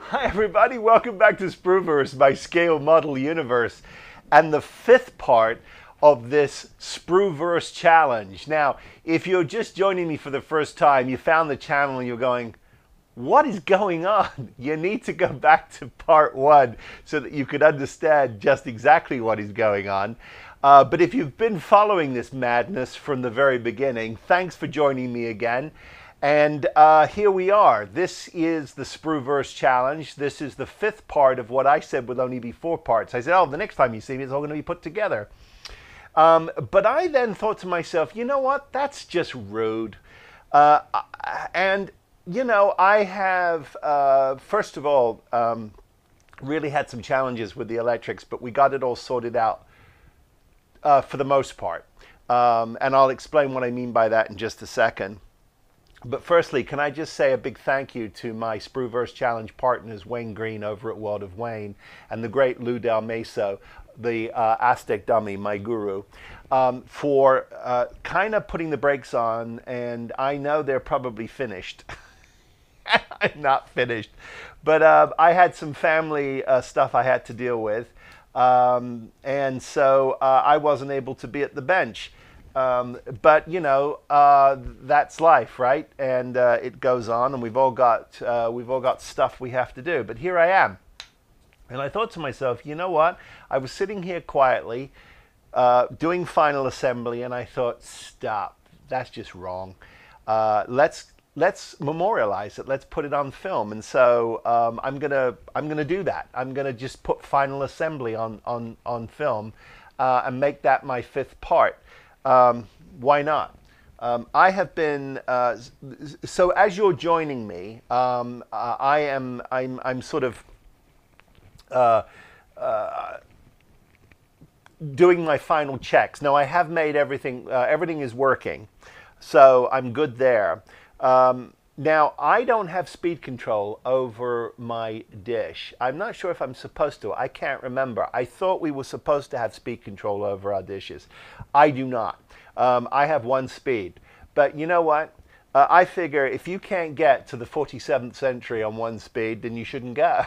Hi everybody, welcome back to sprueVerse, my scale model universe, and the fifth part of this sprueVerse challenge. Now, if you're just joining me for the first time, you found the channel and you're going, what is going on? You need to go back to part one so that you could understand just exactly what is going on. But if you've been following this madness from the very beginning, thanks for joining me again. And here we are. This is the sprueVerse challenge. This is the fifth part of what I said would only be 4 parts. I said, oh, the next time you see me, it's all going to be put together. But I then thought to myself, you know what? That's just rude. And, you know, I have, first of all, really had some challenges with the electrics, but we got it all sorted out for the most part. And I'll explain what I mean by that in just a second. But firstly, can I just say a big thank you to my sprueVerse challenge partners, Wayne Green over at World of Wayne, and the great Lou Delmaso, the Aztek dummy, my guru, for kind of putting the brakes on. And I know they're probably finished. I'm not finished. But I had some family stuff I had to deal with. And so I wasn't able to be at the bench. But you know, that's life, right? And it goes on, and we've all got stuff we have to do. But here I am, and I thought to myself, you know what? I was sitting here quietly, doing final assembly, and I thought, stop. That's just wrong. Let's memorialize it. Let's put it on film. And so I'm gonna do that. I'm gonna just put final assembly on film and make that my 5th part. Why not? I have been so as you're joining me, I'm sort of doing my final checks. Now I have made everything. Everything is working, so I'm good there. Now I don't have speed control over my dish. I'm not sure if I'm supposed to. I can't remember. I thought we were supposed to have speed control over our dishes. I do not. I have 1 speed. But you know what? I figure if you can't get to the 47th century on 1 speed, then you shouldn't go.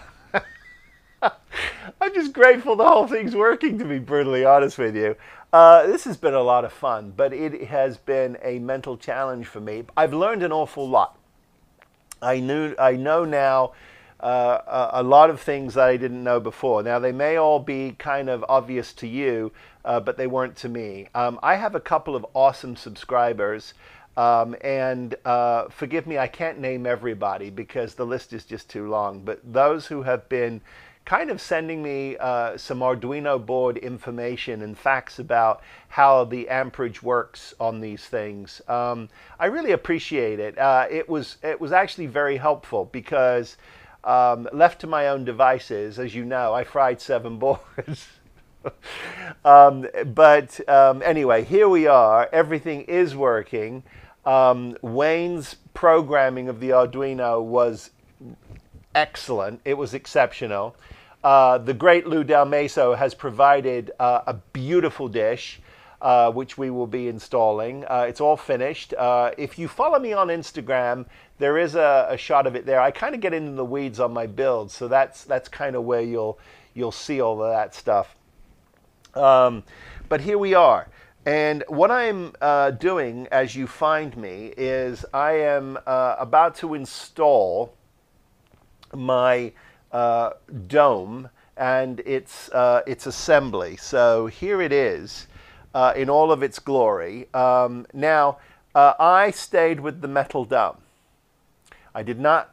I'm just grateful the whole thing's working, to be brutally honest with you. This has been a lot of fun, but it has been a mental challenge for me. I've learned an awful lot. I know now a lot of things that I didn't know before. Now, they may all be kind of obvious to you, but they weren't to me. I have a couple of awesome subscribers, and forgive me, I can't name everybody because the list is just too long, but those who have been kind of sending me some Arduino board information and facts about how the amperage works on these things. I really appreciate it. It was actually very helpful because left to my own devices, as you know, I fried 7 boards. Anyway, here we are. Everything is working. Wayne's programming of the Arduino was excellent. It was exceptional. The great Lou Delmaso has provided a beautiful dish, which we will be installing. It's all finished. If you follow me on Instagram, there is a shot of it there. I kind of get into the weeds on my build, so that's kind of where you'll see all of that stuff. But here we are. And what I'm doing as you find me is I am about to install my dome and its assembly. So here it is in all of its glory. Now I stayed with the metal dome. I did not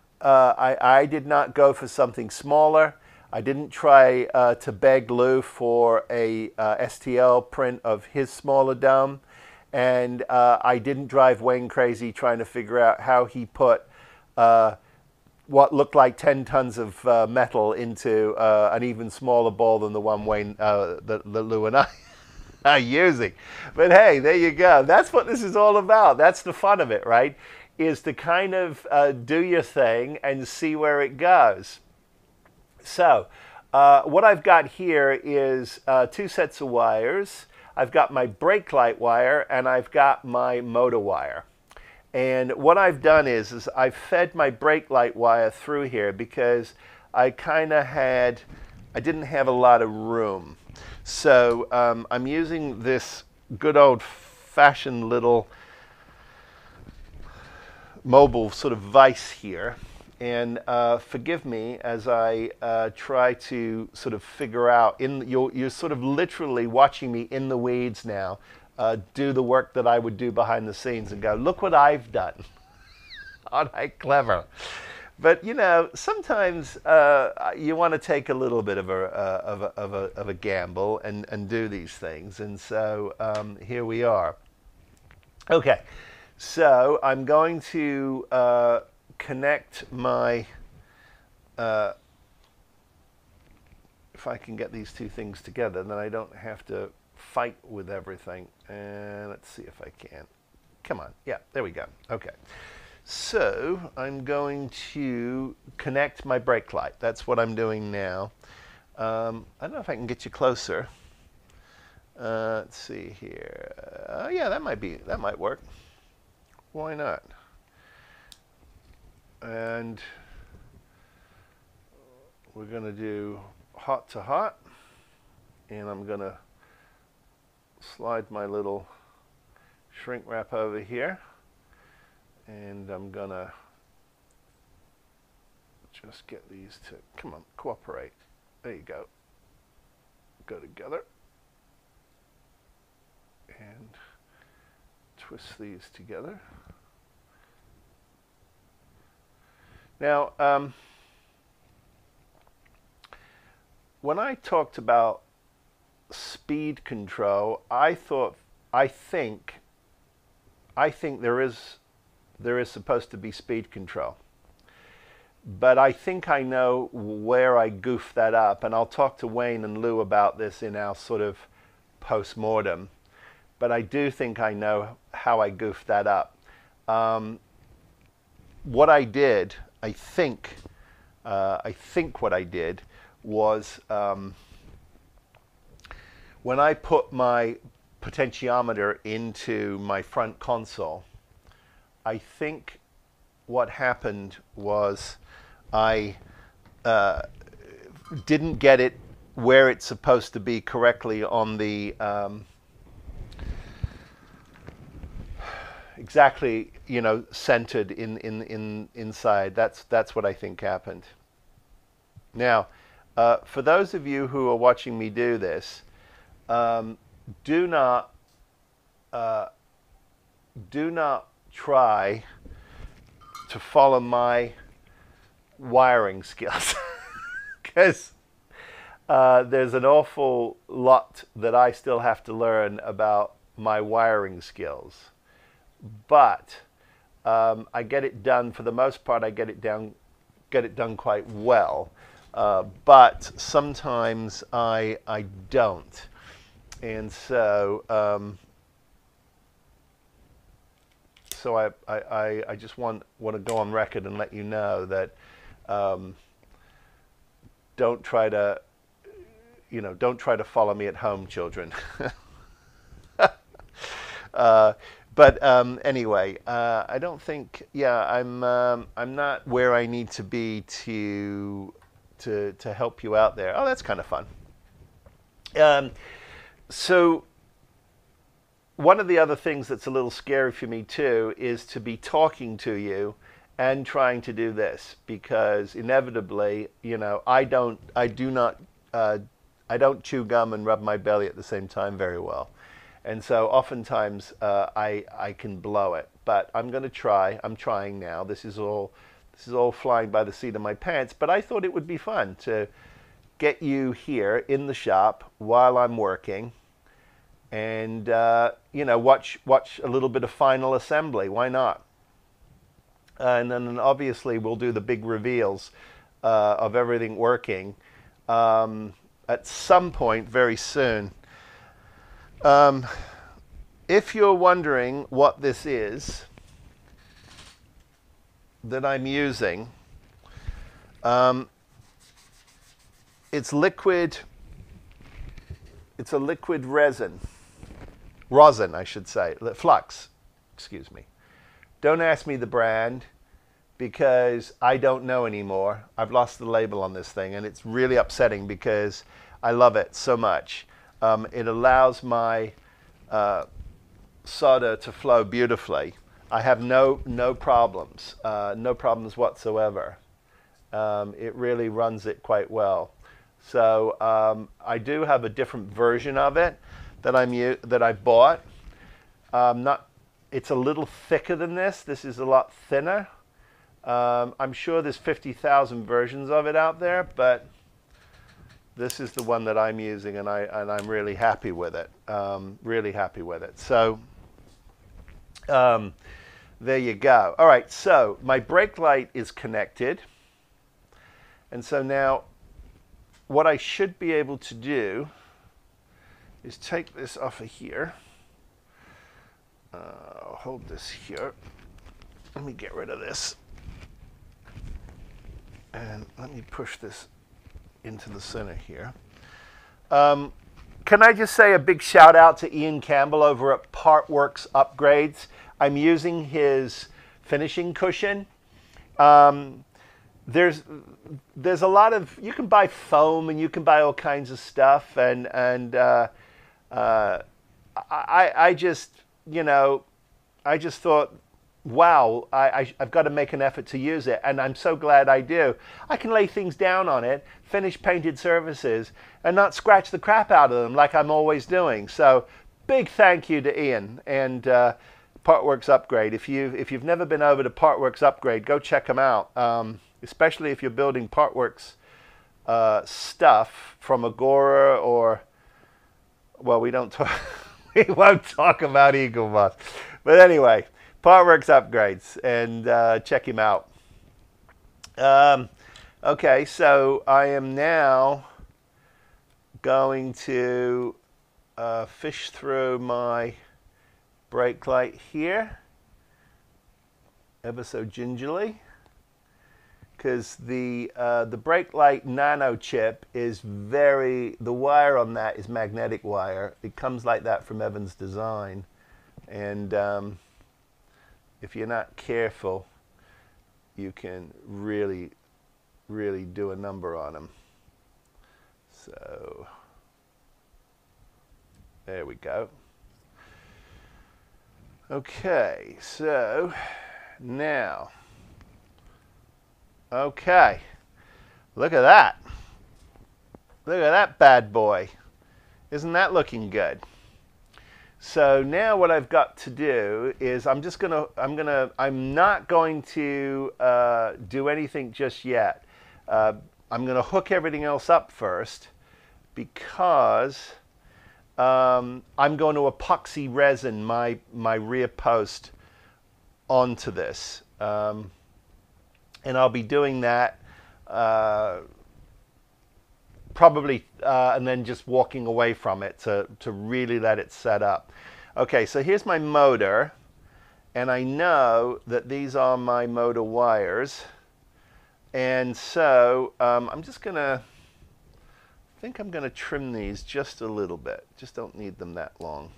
go for something smaller. I didn't try to beg Lou for a STL print of his smaller dome, and I didn't drive Wayne crazy trying to figure out how he put what looked like 10 tons of metal into an even smaller ball than the one Wayne, that Lou and I are using. But hey, there you go. That's what this is all about. That's the fun of it, right? Is to kind of do your thing and see where it goes. So what I've got here is 2 sets of wires. I've got my brake light wire and I've got my motor wire. And what I've done is I've fed my brake light wire through here because I didn't have a lot of room. So I'm using this good old-fashioned little mobile sort of vise here. And forgive me as I try to sort of figure out, you're sort of literally watching me in the weeds now, do the work that I would do behind the scenes and go, look what I've done. Aren't I clever? But you know, sometimes you want to take a little bit of a gamble and do these things, and so here we are. Okay, so I'm going to connect my. If I can get these two things together, then I don't have to fight with everything. And let's see if I can. Come on, yeah, there we go. Okay. So I'm going to connect my brake light. That's what I'm doing now. I don't know if I can get you closer. Let's see here. Yeah, that might work. Why not? And we're going to do hot to hot. And I'm going to slide my little shrink wrap over here. And I'm gonna just get these to, come on, cooperate. There you go. Go together. And twist these together. Now, when I talked about speed control, I think there is supposed to be speed control. But I think I know where I goofed that up, and I'll talk to Wayne and Lou about this in our sort of post-mortem. But I do think I know how I goofed that up. What I did, I think what I did was when I put my potentiometer into my front console, I think what happened was I didn't get it where it's supposed to be correctly on the exactly, you know, centered inside. That's what I think happened. Now, for those of you who are watching me do this, do not try to follow my wiring skills, because there's an awful lot that I still have to learn about my wiring skills. But I get it done, for the most part. I get it done quite well. But sometimes I don't, and so. So I just want to go on record and let you know that don't try to follow me at home, children. But anyway, I don't think. Yeah, I'm not where I need to be to help you out there. Oh, that's kind of fun. So. One of the other things that's a little scary for me too is to be talking to you and trying to do this, because inevitably, you know, I don't chew gum and rub my belly at the same time very well, and so oftentimes I can blow it. But I'm going to try. I'm trying now. This is all flying by the seat of my pants. But I thought it would be fun to get you here in the shop while I'm working. And you know, watch a little bit of final assembly. Why not? And then obviously we'll do the big reveals of everything working at some point very soon. If you're wondering what this is that I'm using, it's liquid. It's a liquid resin. Rosin, I should say. Flux, excuse me. Don't ask me the brand. because I don't know anymore. I've lost the label on this thing, and it's really upsetting because I love it so much. It allows my solder to flow beautifully. I have no problems, no problems whatsoever. It really runs it quite well. So I do have a different version of it that I bought. It's a little thicker than this. This is a lot thinner. I'm sure there's 50,000 versions of it out there, but this is the one that I'm using, and I'm really happy with it. Really happy with it. So there you go. All right, so my brake light is connected. And so now what I should be able to do is take this off of here. I'll hold this here. Let me get rid of this. And let me push this into the center here. Can I just say a big shout out to Ian Campbell over at Partworks Upgrades. I'm using his finishing cushion. There's a lot of, you can buy foam and you can buy all kinds of stuff, and I just, you know, I just thought, wow, I've got to make an effort to use it, and I'm so glad I do. I can lay things down on it, finish painted surfaces, and not scratch the crap out of them like I'm always doing. So big thank you to Ian and Partworks Upgrade. If you've never been over to Partworks Upgrade, go check them out. Especially if you're building Partworks stuff from Agora, or, well, we won't talk about Eagle Moss. But anyway, Partworks Upgrades, and check him out. Okay, so I am now going to fish through my brake light here, ever so gingerly, because the brake light nano chip is the wire on that is magnetic wire. It comes like that from Evans Design, and if you're not careful, you can really do a number on them. So there we go. Okay, so now, okay, look at that. Look at that bad boy. Isn't that looking good? So now what I've got to do is I'm not going to do anything just yet. I'm gonna hook everything else up first, because I'm going to epoxy resin my rear post onto this, and I'll be doing that probably, and then just walking away from it to really let it set up. Okay, so here's my motor, and I know that these are my motor wires, and so I'm just gonna, I think I'm gonna trim these just a little bit. Just don't need them that long.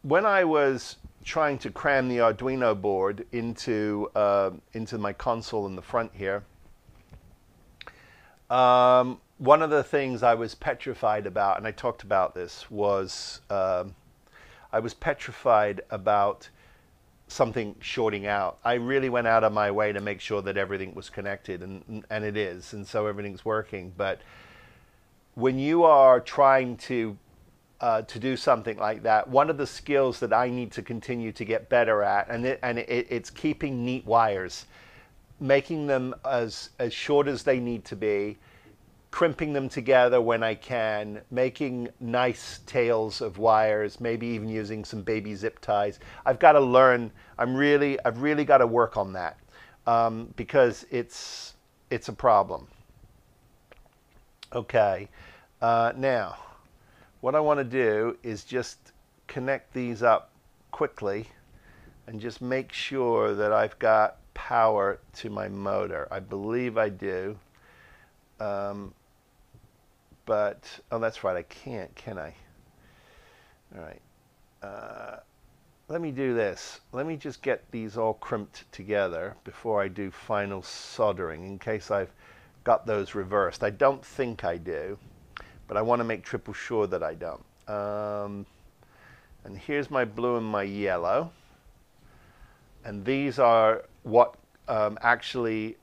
When I was trying to cram the Arduino board into my console in the front here, one of the things I was petrified about, and I talked about this, was I was petrified about something shorting out. I really went out of my way to make sure that everything was connected, and it is, and so everything's working. But when you are trying to do something like that, one of the skills that I need to continue to get better at, it's keeping neat wires, making them as short as they need to be, crimping them together when I can, making nice tails of wires, maybe even using some baby zip ties. I've got to learn. I've really got to work on that, because it's a problem. Okay, now what I want to do is just connect these up quickly and just make sure that I've got power to my motor. I believe I do. But, oh, that's right, I can't, can I? All right. Let me do this. Let me just get these all crimped together before I do final soldering, in case I've got those reversed. I don't think I do, but I want to make triple sure that I don't. And here's my blue and my yellow. And these are what actually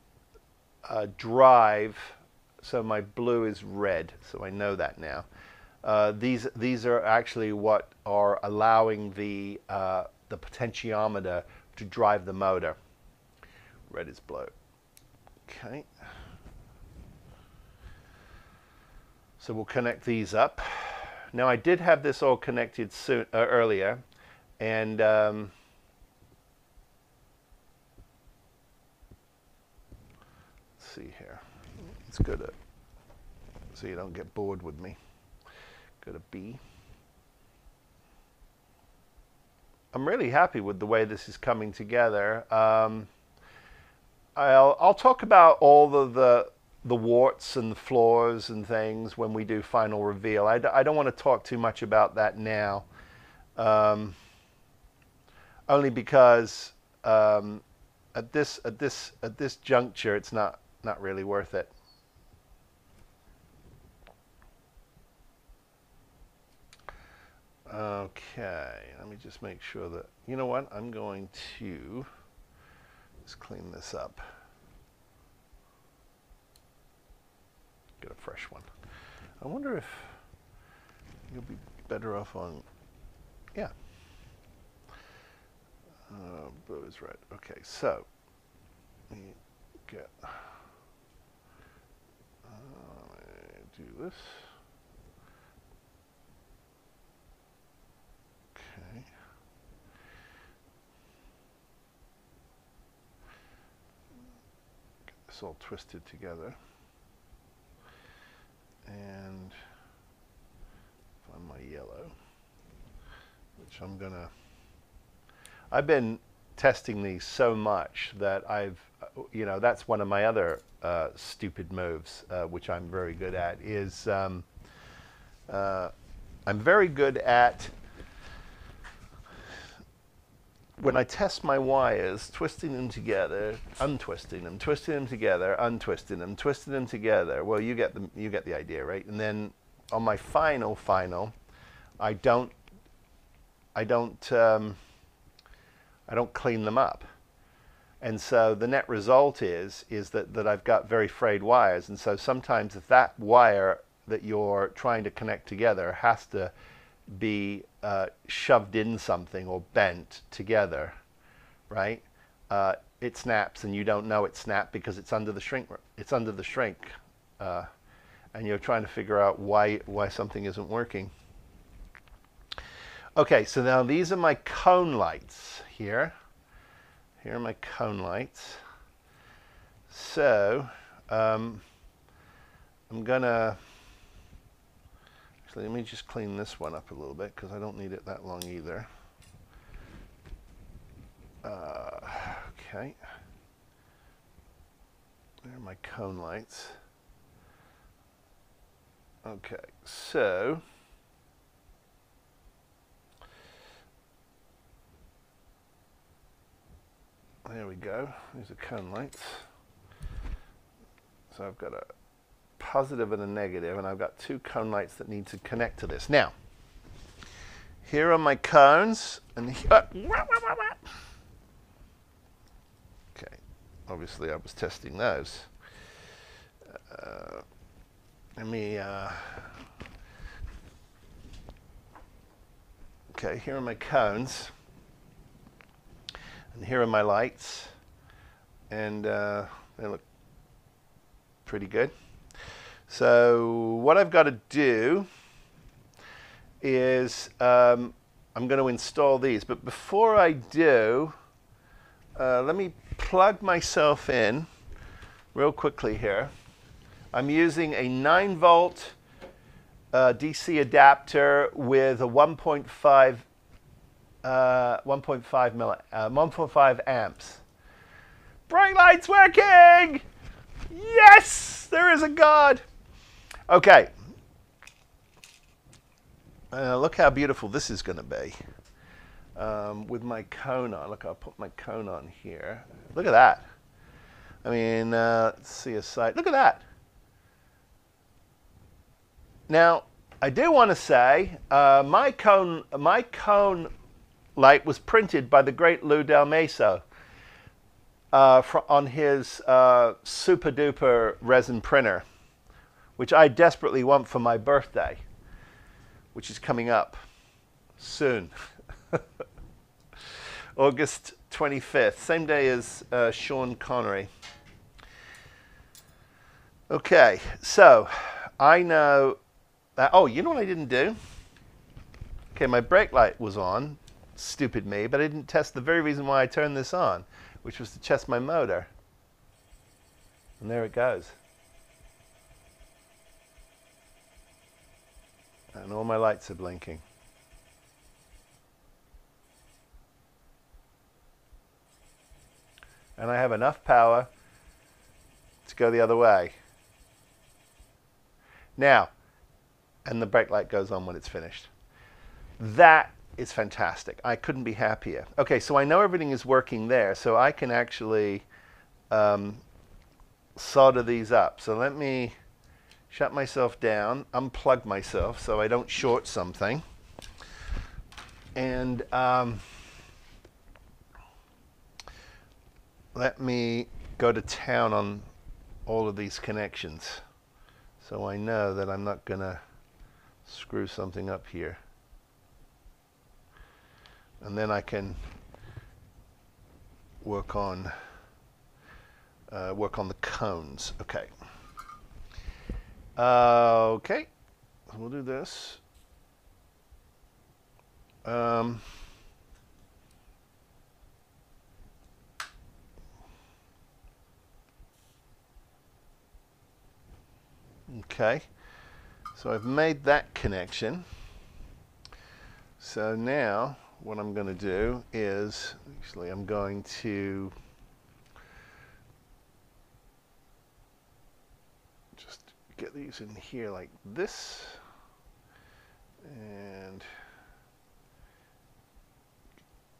drive. So my blue is red, so I know that now. These are actually what are allowing the potentiometer to drive the motor. Red is blue. Okay. So we'll connect these up. Now I did have this all connected earlier, and let's see here. Let's go to, so you don't get bored with me. Go to B. I'm really happy with the way this is coming together. I'll talk about all of the warts and the flaws and things when we do final reveal. I don't want to talk too much about that now, only because at this juncture it's not really worth it. Okay, let me just make sure that, you know what, I'm going to just clean this up. Get a fresh one. I wonder if you'll be better off on, yeah. Blue is red. Okay, so let me get, do this. Okay. Get this all twisted together. And find my yellow, which I'm gonna, I've been testing these so much that I've, you know, that's one of my other stupid moves, which I'm very good at, is I'm very good at, when I test my wires, twisting them together, untwisting them, twisting them together, untwisting them, twisting them together. Well, you get the idea, right? And then on my final, I don't clean them up. And so the net result is that I've got very frayed wires. And so sometimes if that wire that you're trying to connect together has to be shoved in something or bent together, right? It snaps, and you don't know it snapped because it's under the shrink. It's under the shrink, and you're trying to figure out why something isn't working. Okay, so now these are my cone lights here. Here are my cone lights. So I'm gonna. Let me just clean this one up a little bit because I don't need it that long either. Okay. There are my cone lights. Okay, so there we go. These are cone lights. So I've got a positive and a negative, and I've got two cone lights that need to connect to this. Now, here are my cones, and okay, obviously I was testing those. Let me, okay, here are my cones, and here are my lights, and they look pretty good. So what I've got to do is I'm going to install these. But before I do, let me plug myself in real quickly here. I'm using a 9-volt DC adapter with a 1.5 amps. Bright lights working! Yes! There is a God! Okay. Look how beautiful this is going to be. With my cone on. Look, I'll put my cone on here. Look at that. I mean, let's see a sight. Look at that. Now, I do want to say my cone light was printed by the great Lou Delmaso on his super duper resin printer, which I desperately want for my birthday, which is coming up soon. August 25th, same day as Sean Connery. Okay, so I know that, oh, you know what I didn't do? Okay, my brake light was on, stupid me, but I didn't test the very reason why I turned this on, which was to test my motor. And there it goes. And all my lights are blinking. And I have enough power to go the other way. Now, and the brake light goes on when it's finished. That is fantastic. I couldn't be happier. Okay, so I know everything is working there, so I can actually solder these up. So let me shut myself down, unplug myself so I don't short something. And let me go to town on all of these connections so I know that I'm not going to screw something up here. And then I can work on the cones. Okay. Okay. So we'll do this. Okay. So I've made that connection. So now what I'm going to do is, actually I'm going to just get these in here like this, and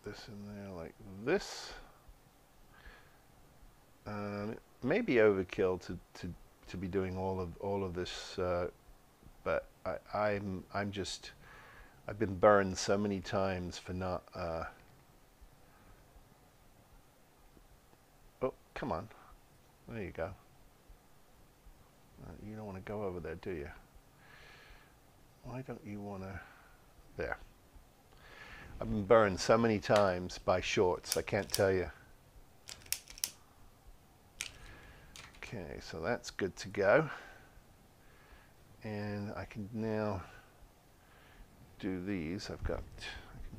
this in there like this. It may be overkill to be doing all of this, but I've been burned so many times for not. Oh, come on! There you go. You don't want to go over there, do you? Why don't you want to? There. I've been burned so many times by shorts. I can't tell you. Okay, so that's good to go. And I can now do these. I can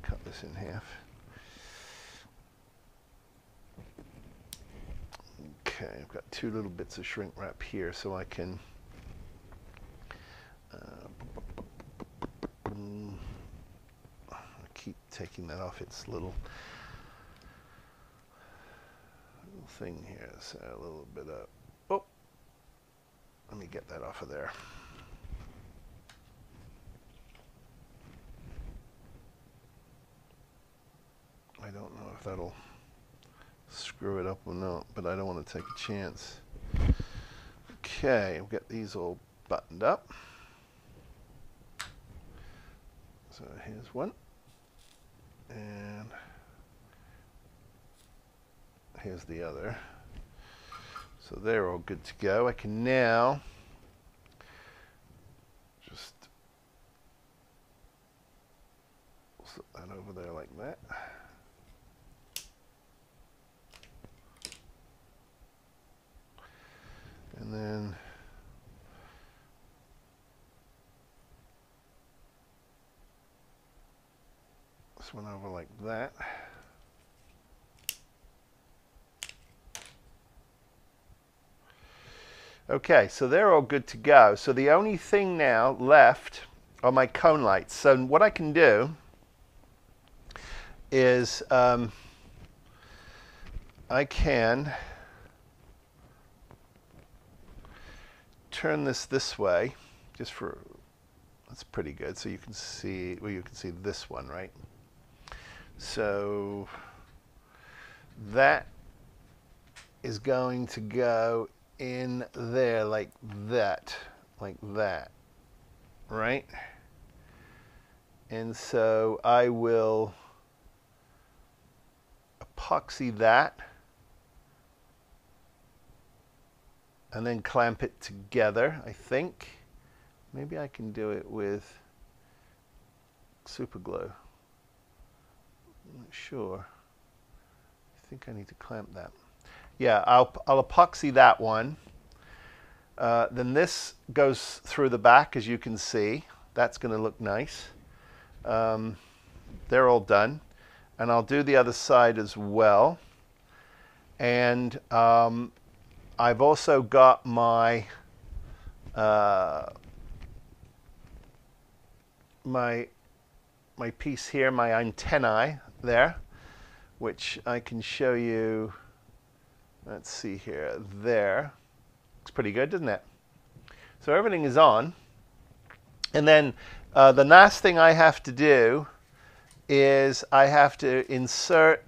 cut this in half. Okay, I've got two little bits of shrink wrap here, so I can I keep taking that off its little thing here. So a little bit of, oh, let me get that off of there. I don't know if that'll screw it up or not, but I don't want to take a chance. Okay, we'll get these all buttoned up. So here's one, and here's the other. So they're all good to go. I can now just slip that over there like that. And then this one over like that. Okay, so they're all good to go. So the only thing now left are my cone lights. So what I can do is I can turn this way, just for, That's pretty good. So you can see, well, you can see this one, right? So that is going to go in there like that, right? And so I will epoxy that and then clamp it together, I think. Maybe I can do it with super glue. I'm not sure. I think I need to clamp that. Yeah, I'll epoxy that one. Then this goes through the back, as you can see. That's going to look nice. They're all done. And I'll do the other side as well. And I've also got my my piece here, my antennae there, which I can show you. Let's see here. There. Looks pretty good, doesn't it? So everything is on. And then the last thing I have to do is I have to insert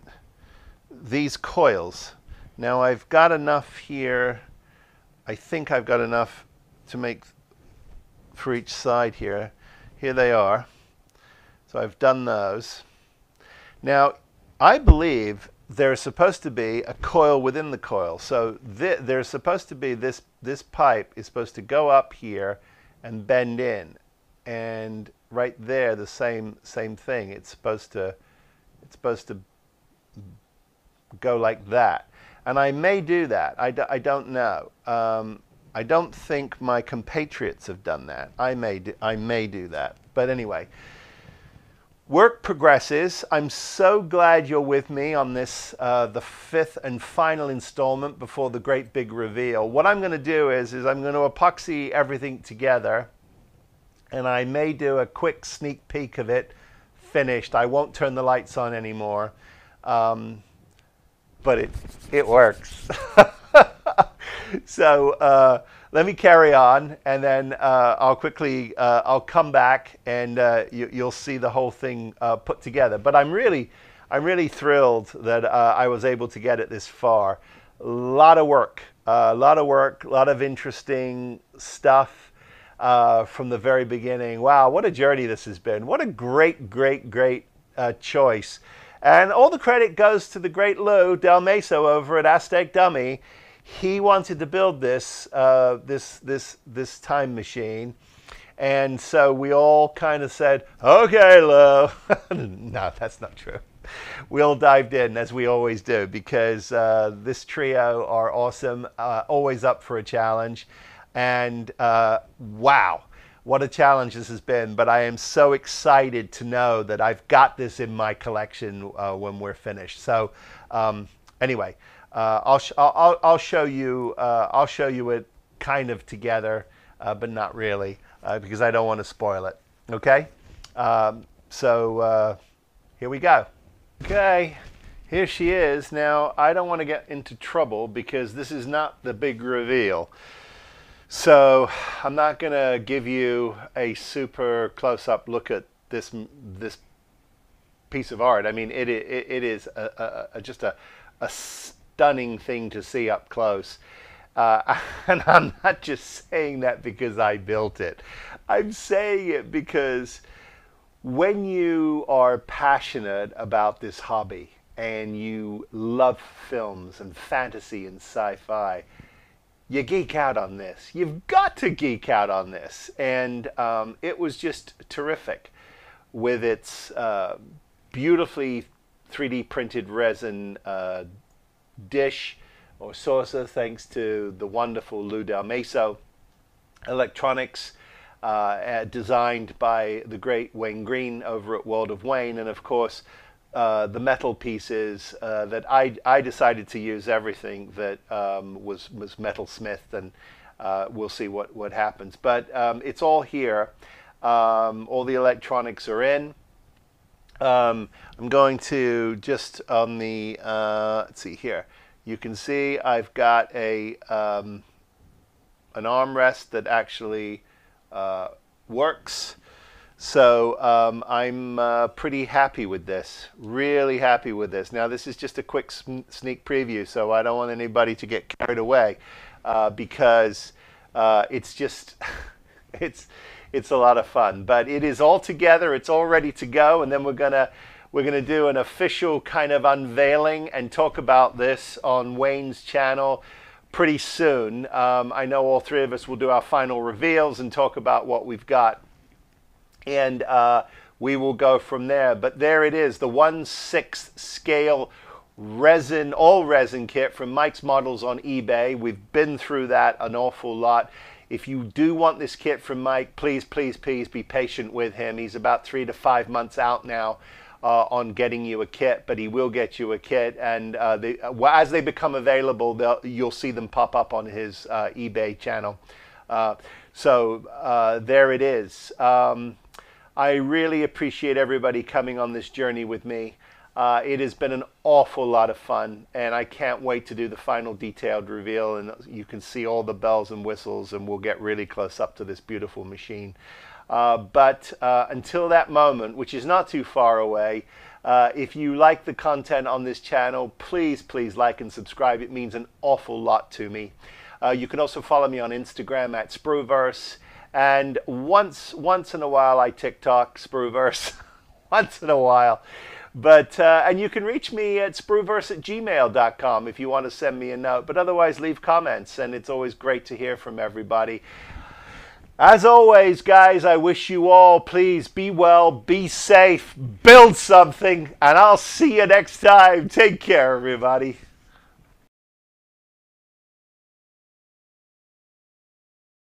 these coils. Now I've got enough here. I think I've got enough to make for each side here. Here they are. So I've done those. Now I believe there's supposed to be a coil within the coil. So there's supposed to be this pipe is supposed to go up here and bend in. And right there, the same thing. It's supposed to go like that. And I may do that. I don't know. I don't think my compatriots have done that. I may do that. But anyway, work progresses. I'm so glad you're with me on this, the fifth and final installment before the great big reveal. What I'm going to do is I'm going to epoxy everything together. And I may do a quick sneak peek of it finished. I won't turn the lights on anymore. But it works. So let me carry on, and then I'll quickly I'll come back, and you'll see the whole thing put together. But I'm really thrilled that I was able to get it this far. A lot of work, a lot of interesting stuff. From the very beginning. Wow, what a journey this has been. What a great choice. And all the credit goes to the great Lou Delmaso over at Aztek Dummy. He wanted to build this this time machine. And so we all kind of said, okay, Lou. No, that's not true. We all dived in, as we always do, because this trio are awesome, always up for a challenge. And wow, what a challenge this has been. But I am so excited to know that I've got this in my collection when we're finished. So anyway, I'll show you it kind of together, but not really, because I don't want to spoil it. Okay, so here we go. Okay, here she is. Now I don't want to get into trouble because this is not the big reveal. So I'm not going to give you a super close-up look at this piece of art. I mean, it is just a stunning thing to see up close. And I'm not just saying that because I built it. I'm saying it because when you are passionate about this hobby and you love films and fantasy and sci-fi, you geek out on this. You've got to geek out on this. And it was just terrific with its beautifully 3D printed resin dish or saucer, thanks to the wonderful Lou Delmaso. Electronics designed by the great Wayne Green over at World of Wayne. And of course, the metal pieces that I decided to use everything that was metalsmithed, and we'll see what happens. But it's all here. All the electronics are in. I'm going to just on the let's see here. You can see I've got an armrest that actually works. So I'm pretty happy with this, really happy with this. Now this is just a quick sneak preview, so I don't want anybody to get carried away because it's just, it's a lot of fun. But it is all together, it's all ready to go, and then we're gonna do an official kind of unveiling and talk about this on Wayne's channel pretty soon. I know all three of us will do our final reveals and talk about what we've got. And we will go from there. But there it is, the 1/6 scale resin, all resin kit from Mike's Models on eBay. We've been through that an awful lot. If you do want this kit from Mike, please, please, please be patient with him. He's about 3 to 5 months out now on getting you a kit, but he will get you a kit. And as they become available, you'll see them pop up on his eBay channel. So there it is. I really appreciate everybody coming on this journey with me. It has been an awful lot of fun, and I can't wait to do the final detailed reveal, and you can see all the bells and whistles, and we'll get really close up to this beautiful machine. But until that moment, which is not too far away, if you like the content on this channel, please, please like and subscribe. It means an awful lot to me. You can also follow me on Instagram at sprueVerse. And once in a while I TikTok sprueVerse, once in a while. But, and you can reach me at sprueverse@gmail.com if you want to send me a note. But otherwise, leave comments, and it's always great to hear from everybody. As always, guys, I wish you all, please be well, be safe, build something, and I'll see you next time. Take care, everybody.